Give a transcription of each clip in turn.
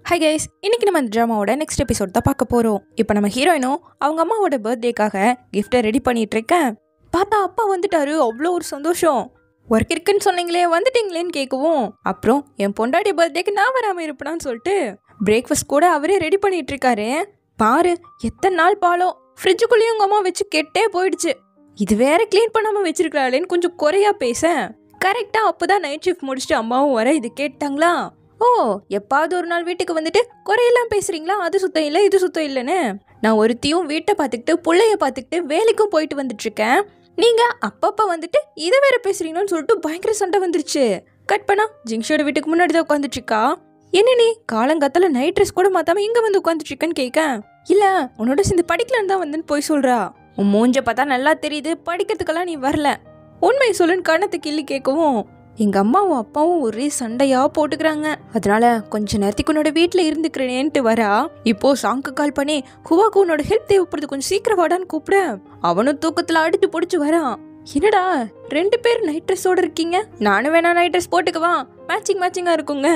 Hi guys, இன்னைக்கு நம்ம இந்த ட்ராமாவோட நெக்ஸ்ட் எபிசோட் தான் பார்க்க போகிறோம். இப்போ நம்ம ஹீரோயினும் அவங்க அம்மாவோட பர்த்டேக்காக கிஃப்ட்டை ரெடி பண்ணிட்டு இருக்கேன். பார்த்தா அப்பா வந்துட்டாரு. அவ்வளோ ஒரு சந்தோஷம். ஒர்க் இருக்குன்னு சொன்னீங்களே, வந்துட்டீங்களேன்னு கேட்கவும், அப்புறம் என் பொண்டாட்டி பர்த்டேக்கு நான் வராமல் இருப்பேனான்னு சொல்லிட்டு பிரேக்ஃபாஸ்ட் கூட அவரே ரெடி பண்ணிட்டு இருக்காரு. பாரு எத்தனை நாள் பாலம் ஃப்ரிட்ஜுக்குள்ளேயும் உங்கள் அம்மா வச்சு கெட்டே போயிடுச்சு. இது வேற க்ளீன் பண்ணாமல் வச்சிருக்கிறாளேன்னு கொஞ்சம் குறையா பேச, கரெக்டாக அப்போ தான் நைட் ஷிஃப்ட் முடிச்சுட்டு அம்மாவும் வர இது கேட்டாங்களா. ஓ, எப்பாவது ஒரு நாள் வீட்டுக்கு வந்துட்டு குறையெல்லாம் பேசுறீங்களா, அது சுத்தம் இல்லை இது சுத்தம் இல்லைன்னு. நான் ஒருத்தியும் வீட்டை பார்த்துக்கிட்டு பிள்ளைய பார்த்துக்கிட்டு வேலைக்கும் போயிட்டு வந்துட்டு இருக்கேன். நீங்க அப்பப்பா வந்துட்டு இதை வேற பேசுறீங்கன்னு சொல்லிட்டு பயங்கர சண்டை வந்துருச்சு. கட் பண்ணா ஜிங்ஷோட வீட்டுக்கு முன்னாடி தான் உட்காந்துட்டு இருக்கா. என்ன நீ காலங்காத்தால நைட் ட்ரெஸ் கூட மாத்தாம இங்க வந்து உட்காந்துட்டு இருக்கேன்னு கேட்க, இல்ல உன்னோட சேர்ந்து படிக்கலான்னு தான் வந்துன்னு போய் சொல்றா. உன் மூஞ்ச பார்த்தா நல்லா தெரியுது, படிக்கிறதுக்கெல்லாம் நீ வரல, உண்மை சொல்லுன்னு கண்ணத்தை கிள்ளி கேட்கவும், எங்க அம்மாவும் அப்பாவும் ஒரே சண்டையா போட்டுக்கிறாங்க, அதனால கொஞ்ச நேரத்துக்கு உன்னோட வீட்டுல இருந்துக்கிறேன்ட்டு வரா. இப்போ சாங்க்கு கால் பண்ணி ஹுவாக்கு உன்னோட ஹெல்ப் தேவைப்படுது, கொஞ்சம் சீக்கிரம் வாடான்னு கூப்பிட, அவனும் தூக்கத்துல அடிச்சு பிடிச்சு வரான். என்னடா 2 பேர் நைட் ட்ரெஸ்ஸோட இருக்கீங்க, நானும் வேணா நைட் ட்ரெஸ் போட்டுக்கவா, மேட்சிங்கா இருக்குங்க.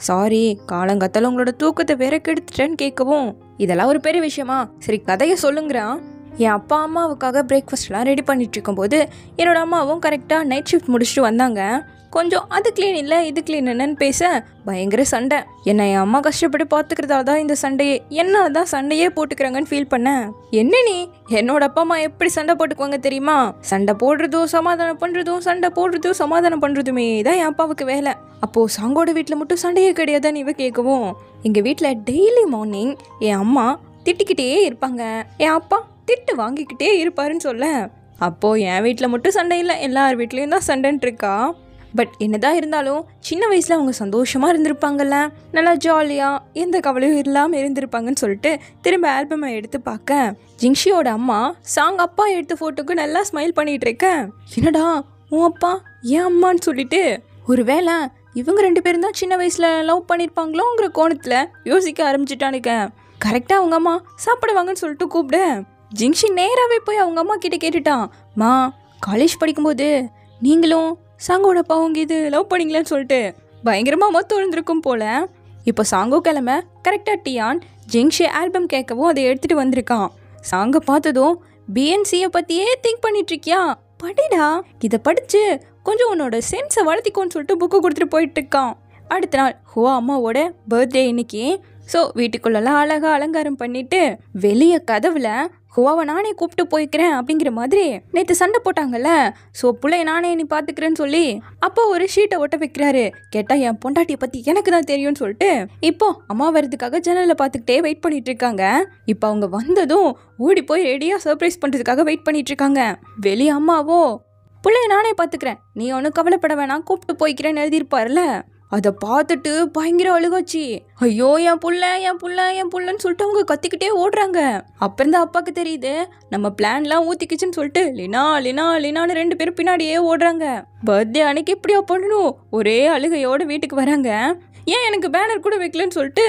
சாரி, காலங்காத்தால உங்களோட தூக்கத்தை வேற கெடுத்துட்டேன்னு கேட்கவும், இதெல்லாம் ஒரு பெரிய விஷயமா, சரி கதையை சொல்லுங்கிறான். என் அப்பா அம்மாவுக்காக பிரேக்ஃபாஸ்ட்லாம் ரெடி பண்ணிட்டு இருக்கும்போது என்னோட அம்மாவும் கரெக்டாக நைட் ஷிஃப்ட் முடிச்சுட்டு வந்தாங்க. கொஞ்சம் அது க்ளீன் இல்லை இது க்ளீன் என்னன்னு பேச பயங்கர சண்டை. என்னை என் அம்மா கஷ்டப்பட்டு பார்த்துக்கிறதால தான் இந்த சண்டையே, என்ன தான் சண்டையே போட்டுக்கிறாங்கன்னு ஃபீல் பண்ணேன். என்ன நீ என்னோட அப்பா அம்மா எப்படி சண்டை போட்டுக்குவாங்க தெரியுமா, சண்டை போடுறதும் சமாதானம் பண்ணுறதும் சண்டை போடுறதும் சமாதானம் பண்ணுறதுமே தான் என் அப்பாவுக்கு வேலை. அப்போது சாங்கோட வீட்டில் மட்டும் சண்டையே கிடையாதான்னு இவ கேட்கவும், எங்கள் வீட்டில் டெய்லி மார்னிங் என் அம்மா திட்டிக்கிட்டே இருப்பாங்க, என் அப்பா திட்டு வாங்கிக்கிட்டே இருப்பாருன்னு சொல்ல, அப்போது என் வீட்டில் மட்டும் சண்டை இல்லை, எல்லார் வீட்லேயும் தான் சண்டைன்ட்டு இருக்கா. பட் என்னதான் இருந்தாலும் சின்ன வயசில் அவங்க சந்தோஷமாக இருந்திருப்பாங்கல்ல, நல்லா ஜாலியாக எந்த கவலையும் இல்லாமல் இருந்திருப்பாங்கன்னு சொல்லிட்டு திரும்ப ஆல்பமை எடுத்து பார்க்க, ஜிங்ஷியோட அம்மா சாங் அப்பா எடுத்த ஃபோட்டோக்கு நல்லா ஸ்மைல் பண்ணிகிட்டு இருக்க. என்னடா உன் அப்பா ஏன் அம்மான்னு சொல்லிட்டு, ஒருவேளை இவங்க 2 பேரும் தான் சின்ன வயசில் லவ் பண்ணியிருப்பாங்களோங்கிற கோணத்தில் யோசிக்க ஆரம்பிச்சிட்டானுக்க. கரெக்டாக அவங்க அம்மா சாப்பிடுவாங்கன்னு சொல்லிட்டு கூப்பிட, ஜிங்ஷி நேராகவே போய் அவங்க அம்மா கிட்ட கேட்டுட்டான், மா காலேஜ் படிக்கும்போது நீங்களும் சாங்கோட அப்பாவும் இது லவ் பண்ணிங்களேன்னு சொல்லிட்டு பயங்கரமாக மொத்தம் விழுந்திருக்கும் போல. இப்போ சாங்கோ கிளம்ப கரெக்டாக டியான் ஜிங்ஷி ஆல்பம் கேட்கவும் அதை எடுத்துகிட்டு வந்திருக்கான். சாங்கை பார்த்ததும் பிஎன்சியை பற்றியே திங்க் பண்ணிட்டுருக்கியா, படிடா, இதை படித்து கொஞ்சம் உன்னோட சென்ஸை வளர்த்திக்கோன்னு சொல்லிட்டு புக்கு கொடுத்துட்டு போயிட்டுருக்கான். அடுத்த நாள் ஹுவா அம்மாவோட பர்த்டே இன்னைக்கு. ஸோ வீட்டுக்குள்ளெல்லாம் அழகாக அலங்காரம் பண்ணிவிட்டு வெளியே கதவுல ஹுவாவை நானே கூப்பிட்டு போய்க்கிறேன் அப்படிங்கிற மாதிரி நேற்று சண்டை போட்டாங்கல்ல, ஸோ பிள்ளைய நானே நீ பார்த்துக்கிறேன்னு சொல்லி அப்போ ஒரு ஷீட்டை ஒட்ட வைக்கிறாரு. கேட்டால் என் பொண்டாட்டியை பற்றி எனக்கு தான் தெரியும்னு சொல்லிட்டு இப்போ அம்மா வரதுக்காக ஜன்னலில் பார்த்துக்கிட்டே வெயிட் பண்ணிட்டு இருக்காங்க. இப்போ அவங்க வந்ததும் ஓடி போய் ரெடியாக சர்ப்ரைஸ் பண்ணுறதுக்காக வெயிட் பண்ணிட்டு இருக்காங்க. வெளியே அம்மாவோ பிள்ளைய நானே பார்த்துக்கிறேன், நீ ஒன்றும் கவலைப்பட வேணாம், கூப்பிட்டு போய்க்கிறேன்னு எழுதியிருப்பார்ல, அதை பார்த்துட்டு பயங்கர அழுகாச்சு. ஐயோ என் புள்ளன்னு சொல்லிட்டு அவங்க கத்திக்கிட்டே ஓடுறாங்க. அப்புறம்தான் அப்பாவுக்கு தெரியுது நம்ம பிளான்லாம் ஊத்திக்கிச்சுன்னு சொல்லிட்டு லினான்னு 2 பேரும் பின்னாடியே ஓடுறாங்க. பர்த்டே அன்னைக்கு எப்படியா பண்ணணும், ஒரே அழுகையோட வீட்டுக்கு வராங்க. ஏன் எனக்கு பேனர் கூட வைக்கலன்னு சொல்லிட்டு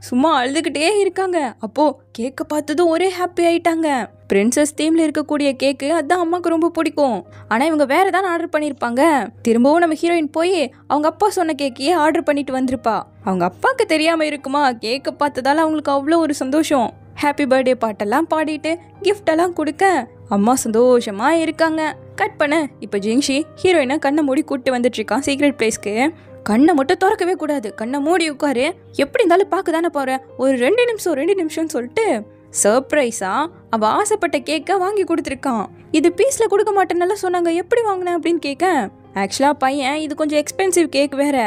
சும்மா அழுதுகிட்டே இருக்காங்க. அப்போ கேக்கை பார்த்ததும் ஒரே ஹாப்பி ஆயிட்டாங்க. பிரின்சஸ் தீம்ல இருக்கக்கூடிய கேக்கு அதான் அம்மாவுக்கு ரொம்ப பிடிக்கும். ஆனா இவங்க வேற தான் ஆர்டர் பண்ணியிருப்பாங்க. திரும்பவும் நம்ம ஹீரோயின் போய் அவங்க அப்பா சொன்ன கேக்கையே ஆர்டர் பண்ணிட்டு வந்திருப்பா. அவங்க அப்பாவுக்கு தெரியாம இருக்குமா, கேக்கை பார்த்ததால அவங்களுக்கு அவ்வளோ ஒரு சந்தோஷம். ஹாப்பி பர்த்டே பாட்டெல்லாம் பாடிட்டு கிஃப்ட் எல்லாம் கொடுக்க அம்மா சந்தோஷமா இருக்காங்க. கட் பண்ண இப்போ ஜிங்ஷி ஹீரோயினை கண்ணை மூடி கூப்பிட்டு வந்துட்டு இருக்கான் சீக்ரெட் பிளேஸ்க்கு. கண்ணை மட்டும் திறக்கவே கூடாது, கண்ணை மூடி உட்காரு, எப்படி இருந்தாலும் பார்க்க தானே போற, ஒரு 2 நிமிஷம்னு சொல்லிட்டு சர்ப்ரைஸா அவ ஆசைப்பட்ட கேக்கை வாங்கி கொடுத்துருக்கான். இது பீஸ்ல கொடுக்க மாட்டேன்னு சொன்னாங்க, எப்படி வாங்கினேன் அப்படின்னு கேட்க, ஆக்சுவலா பையன் இது கொஞ்சம் எக்ஸ்பென்சிவ் கேக் வேற.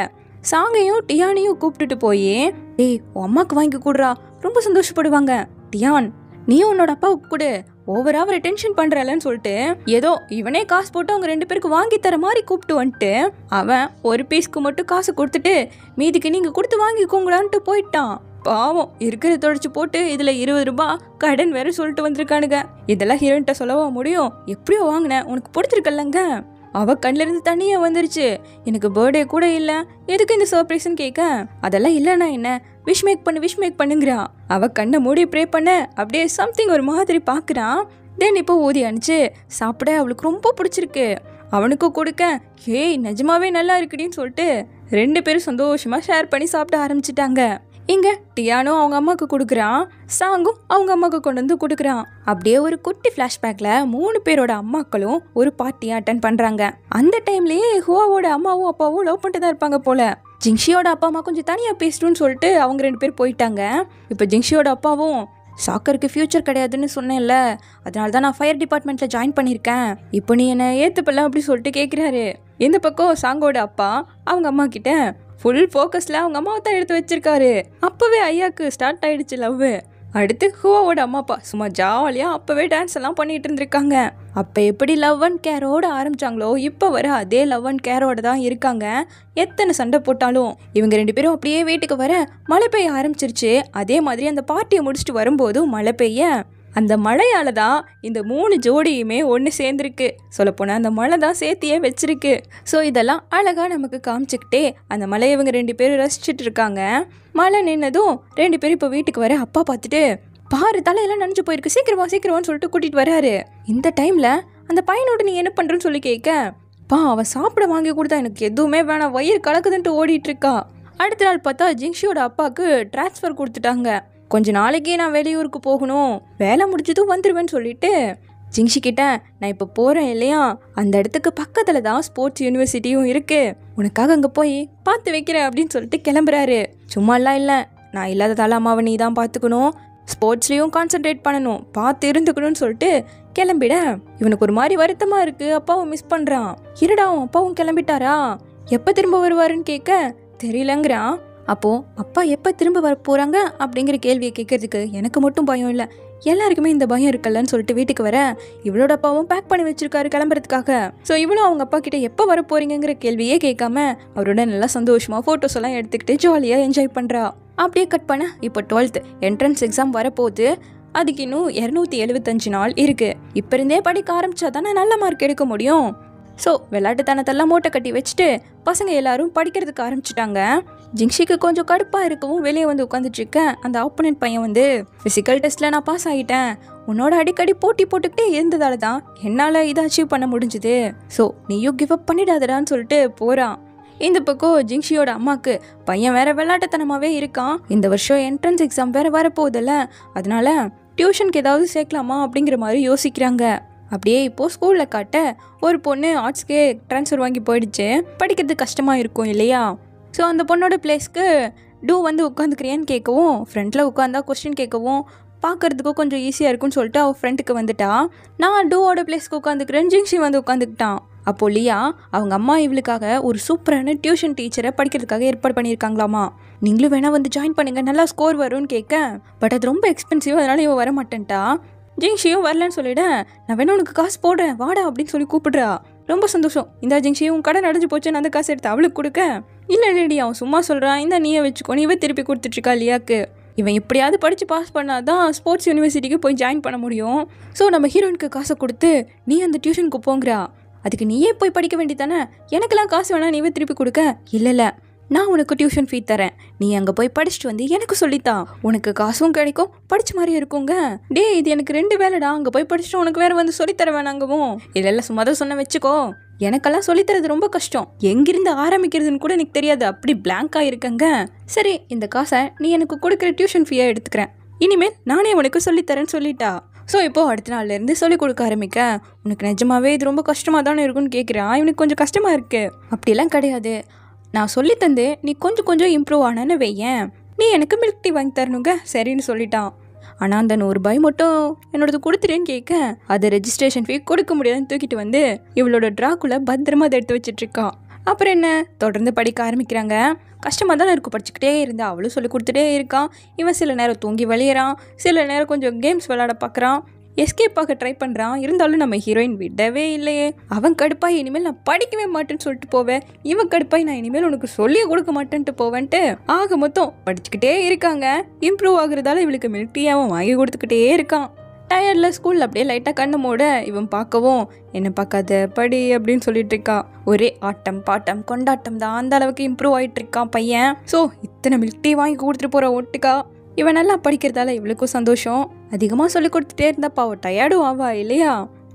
சாங்கையும் டியானையும் கூப்பிட்டுட்டு போய், டேய் உன் அம்மாவுக்கு வாங்கி கொடுறா, ரொம்ப சந்தோஷப்படுவாங்க. டியான் நீயும் உன்னோட அப்பாவுக்கு கொடு, ஓவரா அவரை டென்ஷன் பண்றலன்னு சொல்லிட்டு ஏதோ இவனே காசு போட்டு அவங்க 2 பேருக்கு வாங்கி தர மாதிரி கூப்பிட்டு வந்துட்டு அவன் ஒரு பீஸ்க்கு மட்டும் காசு கொடுத்துட்டு மீதிக்கு நீங்க கொடுத்து வாங்கிக்கோங்களான்ட்டு போயிட்டான். பாவம் இருக்கிற தொடச்சு போட்டு இதுல 20 ரூபாய் கடன் வேற சொல்லிட்டு வந்திருக்கானுங்க. இதெல்லாம் ஹீரோயின்ட்ட சொல்லவா முடியும், எப்படியோ வாங்கினேன், உனக்கு பிடிச்சிருக்கல்லங்க. அவ கண்ணில இருந்து தண்ணியே வந்துருச்சு. எனக்கு பர்த்டே கூட இல்லை, எதுக்கு இந்த சர்ப்ரைஸ்ன்னு கேட்க, அதெல்லாம் இல்லைன்னா என்ன, விஷ் மேக் பண்ணுங்கிறா. அவ கண்ணை மூடி ப்ரே பண்ண அப்படியே சம்திங் ஒரு மாதிரி பார்க்குறான். தென் இப்போ ஊதி அனுப்பிச்சு சாப்பிட அவளுக்கு ரொம்ப பிடிச்சிருக்கு. அவனுக்கும் கொடுக்க, ஏய் நிஜமாவே நல்லா இருக்குடின்னு சொல்லிட்டு 2 பேரும் சந்தோஷமா ஷேர் பண்ணி சாப்பிட ஆரம்பிச்சிட்டாங்க. இங்கே டியானும் அவங்க அம்மாவுக்கு கொடுக்குறான், சாங்கும் அவங்க அம்மாவுக்கு கொண்டு வந்து கொடுக்குறான். அப்படியே ஒரு குட்டி ஃப்ளாஷ்பேக்கில் 3 பேரோட அம்மாக்களும் ஒரு பார்ட்டியை அட்டன் பண்ணுறாங்க. அந்த டைம்லேயே ஹுவாவோட அம்மாவும் அப்பாவும் லவ் பண்ணிட்டு தான் இருப்பாங்க போல. ஜிங்ஷியோட அப்பா அம்மா கொஞ்சம் தனியாக பேசணும்னு சொல்லிட்டு அவங்க 2 பேர் போயிட்டாங்க. இப்போ ஜிங்ஷியோட அப்பாவும் சாக்கருக்கு ஃப்யூச்சர் கிடையாதுன்னு சொன்னேன்ல, அதனால தான் நான் ஃபயர் டிபார்ட்மெண்ட்டில் ஜாயின் பண்ணியிருக்கேன், இப்போ நீ என்னை ஏற்றுப்பல அப்படி சொல்லிட்டு கேட்குறாரு. இந்த பக்கம் சாங்கோட அப்பா அவங்க அம்மா கிட்ட ஃபுல் ஃபோக்கஸில் அவங்க அம்மாவை தான் எடுத்து வச்சிருக்காரு. அப்போவே ஐயாவுக்கு ஸ்டார்ட் ஆகிடுச்சு லவ். அடுத்து ஹுவாவோட அம்மா அப்பா சும்மா ஜாலியாக அப்போவே டான்ஸ் எல்லாம் பண்ணிட்டு இருந்திருக்காங்க. அப்போ எப்படி லவ் அண்ட் கேரோட ஆரம்பிச்சாங்களோ இப்போ வர அதே லவ் அண்ட் கேரோட தான் இருக்காங்க. எத்தனை சண்டை போட்டாலும் இவங்க 2 பேரும் அப்படியே வீட்டுக்கு வர மழை பெய்ய ஆரம்பிச்சிருச்சு. அதே மாதிரி அந்த பார்ட்டியை முடிச்சுட்டு வரும்போதும் மழை பெய்ய, அந்த மழையால தான் இந்த 3 ஜோடியுமே ஒன்று சேர்ந்துருக்கு. சொல்லப்போனால் அந்த மழை தான் சேர்த்தியே வச்சிருக்கு. ஸோ இதெல்லாம் அழகாக நமக்கு காமிச்சிக்கிட்டே அந்த மழையை இவங்க 2 பேரும் ரசிச்சுட்டு இருக்காங்க. மழை நின்னதும் 2 பேரும் இப்போ வீட்டுக்கு வர அப்பா பார்த்துட்டு, பாரு தலையெல்லாம் நனைஞ்சு போயிருக்கு, சீக்கிரமான்னு சொல்லிட்டு கூட்டிகிட்டு வராரு. இந்த டைமில் அந்த பையனோட நீ என்ன பண்ணுறன்னு சொல்லி கேட்க, அவன் சாப்பிட வாங்கி கொடுத்தா எனக்கு எதுவுமே வேணாம், வயிறு கலக்குதுன்ட்டு ஓடிட்டு இருக்கா. அடுத்த நாள் பார்த்தா ஜிங்ஷியோட அப்பாவுக்கு டிரான்ஸ்ஃபர் கொடுத்துட்டாங்க. கொஞ்ச நாளைக்கு நான் வெளியூருக்கு போகணும், வேலை முடிச்சதும் வந்துடுவேன்னு சொல்லிட்டு ஜிங்ஷி கிட்ட, நான் இப்போ போகிறேன் இல்லையா, அந்த இடத்துக்கு பக்கத்தில் தான் ஸ்போர்ட்ஸ் யூனிவர்சிட்டியும் இருக்குது, உனக்காக அங்கே போய் பார்த்து வைக்கிறேன் அப்படின்னு சொல்லிட்டு கிளம்புறாரு. சும்மாலாம் இல்லை, நான் இல்லாததால் அம்மாவை நீ தான் பார்த்துக்கணும், ஸ்போர்ட்ஸ்லேயும் கான்சென்ட்ரேட் பண்ணணும், பார்த்து இருந்துக்கணும்னு சொல்லிட்டு கிளம்பிட. இவனுக்கு ஒரு மாதிரி வருத்தமாக இருக்குது, அப்பாவும் மிஸ் பண்ணுறான். இருடாவும் அப்பாவும் கிளம்பிட்டாரா, எப்போ திரும்ப வருவாருன்னு கேட்க தெரியலங்கிறான். அப்போது அப்பா எப்போ திரும்ப வர போகிறாங்க அப்படிங்கிற கேள்வியை கேட்கறதுக்கு எனக்கு மட்டும் பயம் இல்லை, எல்லாருக்குமே இந்த பயம் இருக்குல்லன்னு சொல்லிட்டு வீட்டுக்கு வர இவளோட அப்பாவும் பேக் பண்ணி வச்சிருக்காரு கிளம்புறதுக்காக. ஸோ இவளும் அவங்க அப்பா கிட்ட எப்போ வர போறீங்கிற கேள்வியே கேட்காம அவரோட நல்லா சந்தோஷமாக ஃபோட்டோஸ் எல்லாம் எடுத்துக்கிட்டு ஜாலியாக என்ஜாய் பண்ணுறா. அப்படியே கட் பண்ண இப்போ 12th என்ட்ரன்ஸ் எக்ஸாம் வரப்போகுது. அதுக்கு இன்னும் 275 நாள் இருக்குது. இப்போ இருந்தே படிக்க ஆரம்பித்தா தானே நல்ல மார்க் எடுக்க முடியும். ஸோ விளையாட்டுத்தனத்தெல்லாம் மூட்டை கட்டி வச்சுட்டு பசங்க எல்லாரும் படிக்கிறதுக்கு ஆரம்பிச்சிட்டாங்க. ஜிங்ஷிக்கு கொஞ்சம் கடுப்பாக இருக்கவும் வெளியே வந்து உட்காந்துட்டு இருக்கேன். அந்த ஆப்போனன்ட் பையன் வந்து, ஃபிசிக்கல் டெஸ்ட்டில் நான் பாஸ் ஆகிட்டேன், உன்னோட அடிக்கடி போட்டி போட்டுக்கிட்டே இருந்ததால தான் என்னால் இதை அச்சீவ் பண்ண முடிஞ்சுது, ஸோ நீயும் கிவ் அப் பண்ணிடாதடான்னு சொல்லிட்டு போகிறான். இந்த பக்கம் ஜிங்ஷியோட அம்மாவுக்கு பையன் வேற விளையாட்டுத்தனமாகவே இருக்கான், இந்த வருஷம் என்ட்ரன்ஸ் எக்ஸாம் வேறு வரப்போகுதில்ல, அதனால டியூஷனுக்கு ஏதாவது சேர்க்கலாமா அப்படிங்கிற மாதிரி யோசிக்கிறாங்க. அப்படியே இப்போது ஸ்கூலில் காட்ட ஒரு பொண்ணு ஆர்ட்ஸ்க்கே ட்ரான்ஸ்ஃபர் வாங்கி போயிடுச்சு, படிக்கிறது கஷ்டமாக இருக்கும் இல்லையா. ஸோ அந்த பொண்ணோட பிளேஸ்க்கு டூ வந்து உட்காந்துக்கிறியான்னு கேட்கவும், ஃப்ரெண்டில் உட்காந்தா கொஸ்டின் கேட்கவும் பார்க்கறதுக்கும் கொஞ்சம் ஈஸியாக இருக்குன்னு சொல்லிட்டு அவள் ஃப்ரெண்டுக்கு வந்துட்டா. நான் டூவோட பிளேஸ்க்கு உட்காந்துக்கிறேன், ஜிங்ஷி வந்து உட்காந்துக்கிட்டான். அப்போ லியா அவங்க அம்மா இவளுக்காக ஒரு சூப்பரான டியூஷன் டீச்சரை படிக்கிறதுக்காக ஏற்பாடு பண்ணியிருக்காங்களாமா. நீங்களும் வேணா வந்து ஜாயின் பண்ணுங்க, நல்லா ஸ்கோர் வரும்னு கேட்க, பட் அது ரொம்ப எக்ஸ்பென்சிவ், அதனால இவன் வர மாட்டேன்ட்டா. ஜிங்ஷியும் வரலன்னு சொல்லிட, நான் வேணா உனக்கு காசு போடுறேன் வாடா அப்படின்னு சொல்லி கூப்பிடுறா. ரொம்ப சந்தோஷம், இந்த ஜிங்ஷியும் கடை நடந்து போச்சுன்னு அந்த காசு எடுத்து அவளுக்கு கொடுக்க, இல்லை இல்லடி அவன் சும்மா சொல்கிறான், இந்த நீயே வச்சுக்கோ, நீ திருப்பி கொடுத்துட்ருக்கா லியாக்கு. இவன் எப்படியாவது படித்து பாஸ் பண்ணாதான் ஸ்போர்ட்ஸ் யூனிவர்சிட்டிக்கு போய் ஜாயின் பண்ண முடியும். ஸோ நம்ம ஹீரோயினுக்கு காசை கொடுத்து நீ அந்த டியூஷனுக்கு போங்கிறா, அதுக்கு நீயே போய் படிக்க வேண்டியதானே, எனக்கெல்லாம் காசு வேணா நீவே திருப்பி கொடுக்க, இல்லை நான் உனக்கு டியூஷன் ஃபீ தரேன், நீ அங்கே போய் படிச்சுட்டு வந்து எனக்கு சொல்லித்தான், உனக்கு காசும் கிடைக்கும் படிச்ச மாதிரி இருக்குங்க. டே இது எனக்கு 2 வேலைடா, அங்கே போய் படிச்சுட்டு உனக்கு வேற வந்து சொல்லித்தர வேணாங்கவும். இல்லை சும்மா தான் சொன்ன வச்சுக்கோ, எனக்கெல்லாம் சொல்லித்தரது ரொம்ப கஷ்டம், எங்கிருந்து ஆரம்பிக்கிறதுன்னு கூட எனக்கு தெரியாது, அப்படி பிளாங்காக இருக்கங்க. சரி இந்த காசை நீ எனக்கு கொடுக்குற டியூஷன் ஃபீயை எடுத்துக்கிறேன், இனிமேல் நானே உனக்கு சொல்லித்தரேன்னு சொல்லிட்டா. ஸோ இப்போது அடுத்த நாள்லேருந்து சொல்லிக் கொடுக்க ஆரம்பிக்க, உனக்கு நிஜமாவே இது ரொம்ப கஷ்டமாக தானே இருக்குன்னு கேட்குறான். இவனுக்கு கொஞ்சம் கஷ்டமாக இருக்குது. அப்படிலாம் கிடையாது, நான் சொல்லித்தந்து நீ கொஞ்சம் இம்ப்ரூவ் ஆனேன்னு வையேன், நீ எனக்கு மில்க் டீ வாங்கி தரணுங்க சரின்னு சொல்லிட்டான். ஆனால் அந்த 100 ரூபாய் மட்டும் என்னோடது கொடுத்துட்டேன்னு கேட்க, அது ரெஜிஸ்ட்ரேஷன் ஃபீ கொடுக்க முடியாதுன்னு தூக்கிட்டு வந்து இவளோட ட்ராக்குள்ளே பத்திரமா அதை எடுத்து வச்சிட்ருக்கான். அப்புறம் என்ன, தொடர்ந்து படிக்க ஆரம்பிக்கிறாங்க. கஷ்டமாக தானே இருக்கும், படிச்சுக்கிட்டே இருந்தா அவளும் சொல்லி கொடுத்துட்டே இருக்கான். இவன் சில நேரம் தூங்கி விளையிறான், சில நேரம் கொஞ்சம் கேம்ஸ் விளையாட பார்க்குறான், எஸ்கேப் ஆக ட்ரை பண்ணுறான். இருந்தாலும் நம்ம ஹீரோயின் விடவே இல்லையே. அவன் கடுப்பாய் இனிமேல் நான் படிக்கவே மாட்டேன்னு சொல்லிட்டு போவேன், இவன் கடுப்பாய் நான் இனிமேல் உனக்கு சொல்லியே கொடுக்க மாட்டேன்ட்டு போவேன்ட்டு ஆக மொத்தம் படிச்சுக்கிட்டே இருக்காங்க. இம்ப்ரூவ் ஆகுறதால இவளுக்கு மில்க் டீ அவன் வாங்கி கொடுத்துக்கிட்டே இருக்கான். டயர்டில் ஸ்கூலில் அப்படியே லைட்டாக கண்ணு மூட இவன் பார்க்கவும், என்ன பார்க்காத படி அப்படின்னு சொல்லிட்டு இருக்கான். ஒரே ஆட்டம் பாட்டம் கொண்டாட்டம் தான், அந்த அளவுக்கு இம்ப்ரூவ் ஆகிட்டு இருக்கான் பையன். ஸோ இத்தனை மில்க் டீ வாங்கி கொடுத்துட்டு போகிற ஒட்டுக்கா இவன் நல்லா படிக்கிறதால இவளுக்கும் சந்தோஷம். அதிகமாக சொல்லி கொடுத்துட்டே இருந்தாப்பா அவள் டயர்டும் ஆவா இல்லையா.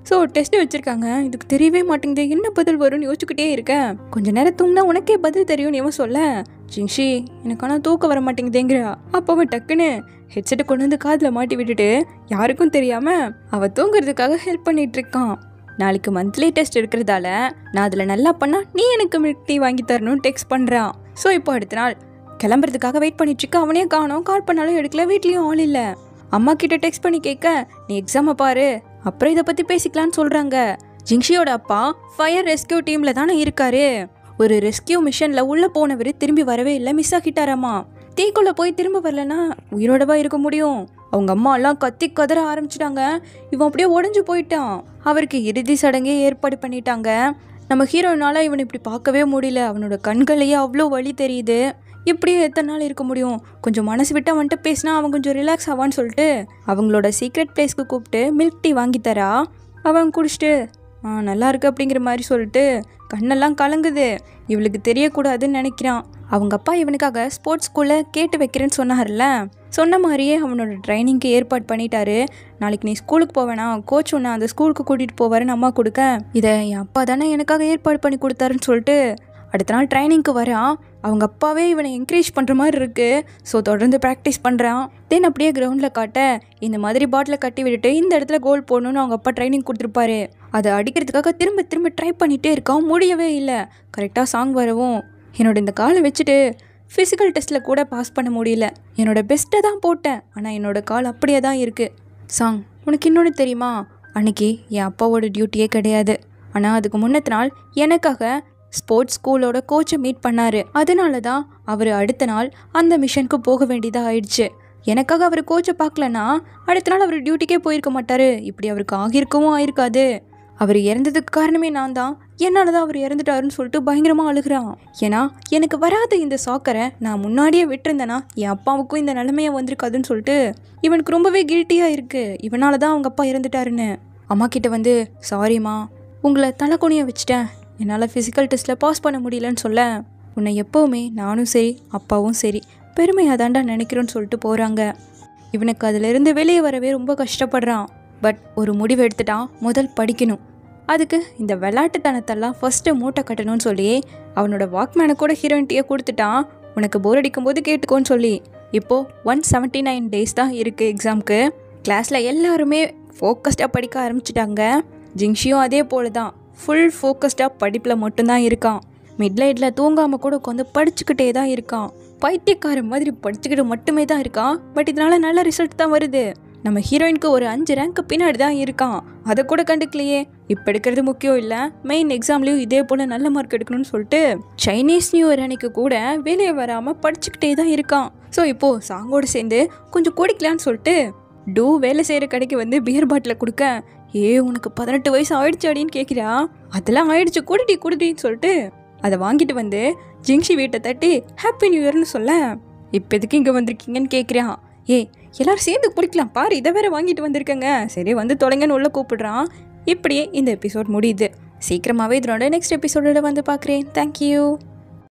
ஸோ டெஸ்ட் வச்சுருக்காங்க, இதுக்கு தெரியவே மாட்டேங்குது, என்ன பதில் வரும்னு யோசிச்சுக்கிட்டே இருக்கேன். கொஞ்ச நேரம் தூங்கினா உனக்கே பதில் தெரியும்னு இவன் சொல்ல, ஜிங்ஷி எனக்கு ஆனால் தூக்கம் வர மாட்டேங்குதேங்கிறா. அப்போ அவன் டக்குன்னு ஹெட்செட்டை கொண்டு வந்து காதில் மாட்டி விட்டுட்டு யாருக்கும் தெரியாமல் அவள் தூங்குறதுக்காக ஹெல்ப் பண்ணிட்டு இருக்கான். நாளைக்கு மந்த்லி டெஸ்ட் இருக்கிறதால நான் அதில் நல்லா பண்ணால் நீ எனக்கு மில்க் டீ வாங்கி தரணும்னு டெக்ஸ்ட் பண்ணுறான். ஸோ இப்போ அடுத்த நாள் கிளம்புறதுக்காக வெயிட் பண்ணிட்டு இருக்க. அவனே காணோம். கால் பண்ணாலும் எடுக்கல. வீட்லேயும் ஆள் இல்லை. அம்மா கிட்ட டெக்ஸ்ட் பண்ணி கேட்க நீ எக்ஸாமை பாரு அப்புறம் இதை பற்றி பேசிக்கலான்னு சொல்கிறாங்க. ஜிங்ஷியோட அப்பா ஃபயர் ரெஸ்கியூ டீமில் தானே இருக்காரு. ஒரு ரெஸ்கியூ மிஷனில் உள்ளே போனவர் திரும்பி வரவே இல்லை. மிஸ் ஆகிட்டாராமா. தீக்குள்ளே போய் திரும்ப வரலன்னா உயிரோடவா இருக்க முடியும். அவங்க அம்மா எல்லாம் கத்தி கதற ஆரம்பிச்சிட்டாங்க. இவன் அப்படியே உடஞ்சி போயிட்டான். அவருக்கு இறுதி சடங்கே ஏற்பாடு பண்ணிட்டாங்க. நம்ம ஹீரோயினால இவனை இப்படி பார்க்கவே முடியல. அவனோட கண்களையே அவ்வளோ வலி தெரியுது. இப்படியே எத்தனை நாள் இருக்க முடியும்? கொஞ்சம் மனசு விட்டு அவன்கிட்ட பேசினா அவன் கொஞ்சம் ரிலாக்ஸ் ஆவான்னு சொல்லிட்டு அவங்களோட சீக்ரெட் பிளேஸ்க்கு கூப்பிட்டு மில்க் டீ வாங்கி தரா. அவன் குடிச்சிட்டு நல்லா இருக்கு அப்படிங்கிற மாதிரி சொல்லிட்டு கண்ணெல்லாம் கலங்குது. இவளுக்கு தெரியக்கூடாதுன்னு நினைக்கிறான். அவங்க அப்பா இவனுக்காக ஸ்போர்ட்ஸ் ஸ்கூலில் கேட்டு வைக்கிறேன்னு சொன்னார்ல. சொன்ன மாதிரியே அவனோட ட்ரைனிங்க்கு ஏற்பாடு பண்ணிட்டாரு. நாளைக்கு நீ ஸ்கூலுக்கு போவேனா கோச் ஒன்று அந்த ஸ்கூலுக்கு கூட்டிகிட்டு போவாருன்னு அம்மா கொடுக்க இதை என் அப்பா தானே எனக்காக ஏற்பாடு பண்ணி கொடுத்தாருன்னு சொல்லிட்டு அடுத்த நாள் ட்ரைனிங்க்கு வரான். அவங்க அப்பாவே இவனை என்கரேஜ் பண்ணுற மாதிரி இருக்குது. ஸோ தொடர்ந்து ப்ராக்டிஸ் பண்ணுறான். தென் அப்படியே கிரவுண்டில் காட்ட இந்த மாதிரி பாட்டிலை கட்டி விட்டுட்டு இந்த இடத்துல கோல் போடணும்னு அவங்க அப்பா ட்ரைனிங் கொடுத்துருப்பாரு. அதை அடிக்கிறதுக்காக திரும்ப திரும்ப ட்ரை பண்ணிகிட்டே இருக்கான். முடியவே இல்லை. கரெக்டாக சாங் வரவும் என்னோட இந்த காலை வச்சுட்டு ஃபிசிக்கல் டெஸ்ட்டில் கூட பாஸ் பண்ண முடியல. என்னோட பெஸ்ட்டை தான் போட்டேன். ஆனால் என்னோட கால் அப்படியே தான் இருக்குது. சாங் உனக்கு இன்னொன்று தெரியுமா? அன்றைக்கி என் அப்பாவோட டியூட்டியே கிடையாது. ஆனால் அதுக்கு முன்னத்த நாள் எனக்காக ஸ்போர்ட்ஸ் ஸ்கூலோட கோச்சை மீட் பண்ணார். அதனால தான் அவர் அடுத்த நாள் அந்த மிஷனுக்கு போக வேண்டியதாக ஆயிடுச்சு. எனக்காக அவர் கோச்சை பார்க்கலன்னா அடுத்த நாள் அவர் டியூட்டிக்கே போயிருக்க மாட்டார். இப்படி அவருக்கு ஆகியிருக்கவும் ஆயிருக்காது. அவர் இறந்ததுக்கு காரணமே நான் தான். என்னால் தான் அவர் இறந்துட்டாருன்னு சொல்லிட்டு பயங்கரமாக அழுகிறான். ஏன்னா எனக்கு வராத இந்த சாக்கரை நான் முன்னாடியே விட்டுருந்தேன்னா என் அப்பாவுக்கும் இந்த நிலைமையாக வந்திருக்காதுன்னு சொல்லிட்டு இவனுக்கு ரொம்பவே கில்ட்டியாக இருக்குது. இவனால தான் அவங்க அப்பா இறந்துட்டாருன்னு. அம்மா கிட்ட வந்து சாரிம்மா, உங்களை தலைக்குனியை வச்சுட்டேன். என்னால் ஃபிசிக்கல் டெஸ்ட்டில் பாஸ் பண்ண முடியலன்னு சொல்ல உன்னை எப்போவுமே நானும் சரி அப்பாவும் சரி பெருமையாக தாண்டா நினைக்கிறோன்னு சொல்லிட்டு போகிறாங்க. இவனுக்கு அதிலிருந்து வெளியே வரவே ரொம்ப கஷ்டப்படுறான். பட் ஒரு முடிவு எடுத்துட்டான். முதல் படிக்கணும். அதுக்கு இந்த விளையாட்டுத்தனத்தெல்லாம் ஃபஸ்ட்டு மூட்டை கட்டணும்னு சொல்லி அவனோட வாக்மேனை கூட ஹீரோயின்ட்டியே கொடுத்துட்டான். உனக்கு போர் அடிக்கும் போது கேட்டுக்கோன்னு சொல்லி. இப்போது 179 டேஸ் தான் இருக்குது எக்ஸாமுக்கு. கிளாஸில் எல்லாருமே ஃபோக்கஸ்டாக படிக்க ஆரம்பிச்சிட்டாங்க. ஜிங்ஷியும் அதே போல தான் ஃபுல் ஃபோக்கஸ்டாக படிப்பில் மட்டும்தான் இருக்கான். மிட்நைட்டில் தூங்காமல் கூட உட்காந்து படிச்சுக்கிட்டே தான் இருக்கான். பைத்தியக்காரன் மாதிரி படிச்சுக்கிட்டு மட்டுமே தான் இருக்கான். பட் இதனால் நல்ல ரிசல்ட் தான் வருது. நம்ம ஹீரோயினுக்கு ஒரு 5 ரேங்க்கு பின்னாடி தான் இருக்கான். அதை கூட கண்டுக்கலையே. இப்போ எடுக்கிறது முக்கியம் இல்லை, மெயின் எக்ஸாம்லேயும் இதே போல் நல்ல மார்க் எடுக்கணும்னு சொல்லிட்டு சைனீஸ் நியூ இயர் அன்னைக்கு கூட வெளியே வராமல் படிச்சுக்கிட்டே தான் இருக்கான். ஸோ இப்போது சாங்கோடு சேர்ந்து கொஞ்சம் குடிக்கலான்னு சொல்லிட்டு வேலை செய்கிற கடைக்கு வந்து பியர் பாட்டிலை கொடுக்க உனக்கு 18 வயசு ஆயிடுச்சு அப்படின்னு கேட்குறா. அதெல்லாம் ஆயிடுச்சு, குடிட்டின்னு சொல்லிட்டு அதை வாங்கிட்டு வந்து ஜிங்ஷி வீட்டை தட்டி ஹாப்பி நியூ இயர்னு சொல்ல இப்போ எதுக்கு இங்கே வந்திருக்கீங்கன்னு கேட்குறான். எல்லாரும் சேர்ந்து குடிக்கலாம் பாரு, இதை வேற வாங்கிட்டு வந்திருக்கேங்க. சரி வந்து தொலைங்கன்னு உள்ள கூப்பிடுறான். இப்படியே இந்த எபிசோட் முடியுது. சீக்கிரமாகவே இதனோட நெக்ஸ்ட் எபிசோடோட வந்து பார்க்குறேன். தேங்க்யூ.